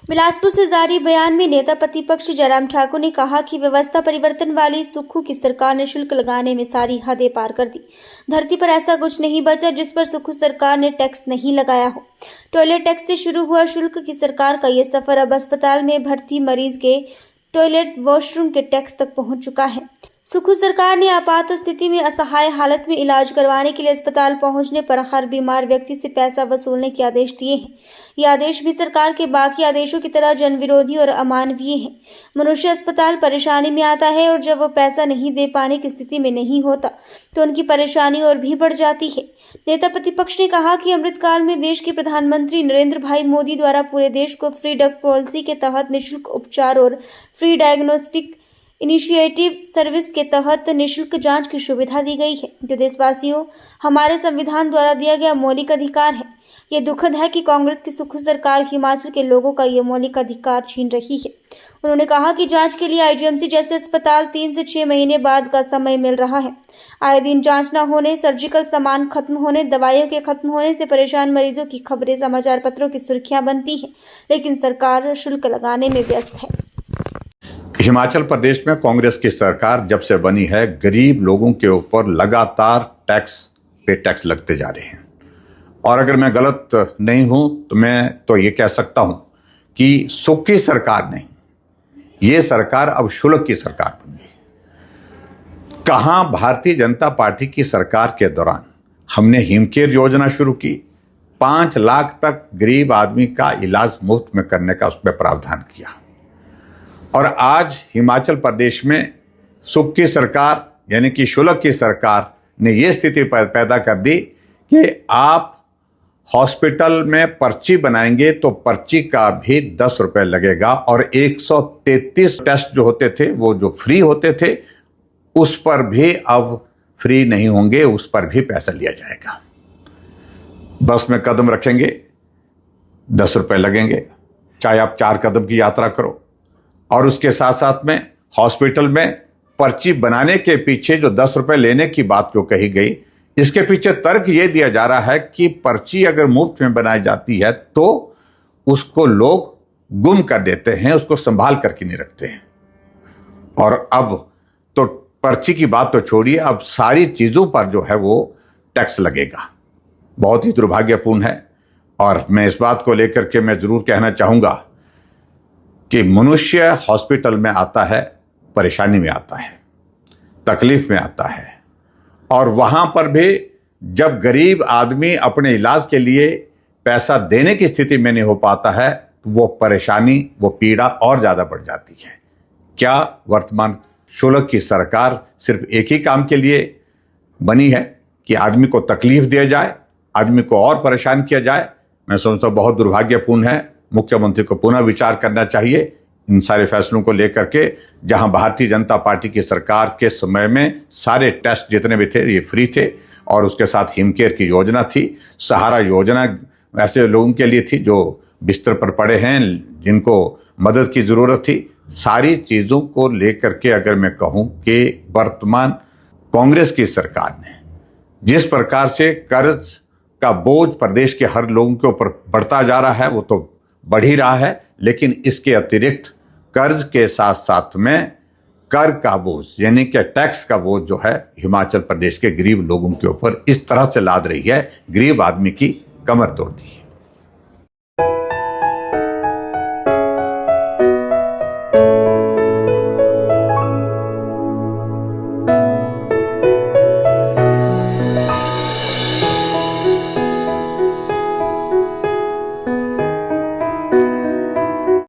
बिलासपुर से जारी बयान में नेता प्रतिपक्ष जयराम ठाकुर ने कहा कि व्यवस्था परिवर्तन वाली सुक्खू की सरकार ने शुल्क लगाने में सारी हदें पार कर दी। धरती पर ऐसा कुछ नहीं बचा जिस पर सुक्खू सरकार ने टैक्स नहीं लगाया हो। टॉयलेट टैक्स से शुरू हुआ शुल्क की सरकार का ये सफर अब अस्पताल में भर्ती मरीज के टॉयलेट वॉशरूम के टैक्स तक पहुंच चुका है। सुक्खू सरकार ने आपात स्थिति में असहाय हालत में इलाज करवाने के लिए अस्पताल पहुंचने पर हर बीमार व्यक्ति से पैसा वसूलने के आदेश दिए हैं। ये आदेश भी सरकार के बाकी आदेशों की तरह जनविरोधी और अमानवीय हैं। मनुष्य अस्पताल परेशानी में आता है और जब वो पैसा नहीं दे पाने की स्थिति में नहीं होता तो उनकी परेशानी और भी बढ़ जाती है। नेता प्रतिपक्ष ने कहा कि अमृतकाल में देश के प्रधानमंत्री नरेंद्र भाई मोदी द्वारा पूरे देश को फ्री ड्रग पॉलिसी के तहत निःशुल्क उपचार और फ्री डायग्नोस्टिक इनिशिएटिव सर्विस के तहत निःशुल्क जांच की सुविधा दी गई है, जो देशवासियों हमारे संविधान द्वारा दिया गया मौलिक अधिकार है। ये दुखद है कि कांग्रेस की सुक्खू सरकार हिमाचल के लोगों का ये मौलिक अधिकार छीन रही है। उन्होंने कहा कि जांच के लिए आईजीएमसी जैसे अस्पताल 3 से 6 महीने बाद का समय मिल रहा है। आए दिन जांच न होने, सर्जिकल सामान खत्म होने, दवाइयों के खत्म होने से परेशान मरीजों की खबरें समाचार पत्रों की सुर्खियां बनती हैं, लेकिन सरकार शुल्क लगाने में व्यस्त है। हिमाचल प्रदेश में कांग्रेस की सरकार जब से बनी है, गरीब लोगों के ऊपर लगातार टैक्स पे टैक्स लगते जा रहे हैं। और अगर मैं गलत नहीं हूं तो मैं तो ये कह सकता हूं कि सुख की सरकार नहीं, ये सरकार अब शुल्क की सरकार बन गई। कहां भारतीय जनता पार्टी की सरकार के दौरान हमने हिमकेयर योजना शुरू की, 5 लाख तक गरीब आदमी का इलाज मुफ्त में करने का उसमें प्रावधान किया। और आज हिमाचल प्रदेश में सुख की सरकार यानी कि शुल्क की सरकार ने यह स्थिति पैदा कर दी कि आप हॉस्पिटल में पर्ची बनाएंगे तो पर्ची का भी 10 रुपए लगेगा और 133 टेस्ट जो होते थे वो जो फ्री होते थे उस पर भी अब फ्री नहीं होंगे, उस पर भी पैसा लिया जाएगा। बस में कदम रखेंगे 10 रुपए लगेंगे, चाहे आप 4 कदम की यात्रा करो। और उसके साथ साथ में हॉस्पिटल में पर्ची बनाने के पीछे जो 10 रुपए लेने की बात जो कही गई, इसके पीछे तर्क ये दिया जा रहा है कि पर्ची अगर मुफ्त में बनाई जाती है तो उसको लोग गुम कर देते हैं, उसको संभाल करके नहीं रखते हैं। और अब तो पर्ची की बात तो छोड़िए, अब सारी चीजों पर जो है वो टैक्स लगेगा। बहुत ही दुर्भाग्यपूर्ण है। और मैं इस बात को लेकर के मैं जरूर कहना चाहूंगा कि मनुष्य हॉस्पिटल में आता है, परेशानी में आता है, तकलीफ में आता है, और वहां पर भी जब गरीब आदमी अपने इलाज के लिए पैसा देने की स्थिति में नहीं हो पाता है तो वो परेशानी, वो पीड़ा और ज्यादा बढ़ जाती है। क्या वर्तमान शुल्क की सरकार सिर्फ एक ही काम के लिए बनी है कि आदमी को तकलीफ दिया जाए, आदमी को और परेशान किया जाए? मैं समझता हूं बहुत दुर्भाग्यपूर्ण है। मुख्यमंत्री को पुनः विचार करना चाहिए इन सारे फैसलों को लेकर के। जहां भारतीय जनता पार्टी की सरकार के समय में सारे टेस्ट जितने भी थे ये फ्री थे, और उसके साथ हिमकेयर की योजना थी, सहारा योजना ऐसे लोगों के लिए थी जो बिस्तर पर पड़े हैं, जिनको मदद की जरूरत थी। सारी चीजों को लेकर के अगर मैं कहूं कि वर्तमान कांग्रेस की सरकार ने जिस प्रकार से कर्ज का बोझ प्रदेश के हर लोगों के ऊपर बढ़ता जा रहा है वो तो बढ़ ही रहा है, लेकिन इसके अतिरिक्त कर्ज के साथ साथ में कर का बोझ यानी कि टैक्स का बोझ जो है हिमाचल प्रदेश के गरीब लोगों के ऊपर इस तरह से लाद रही है, गरीब आदमी की कमर तोड़ दी है।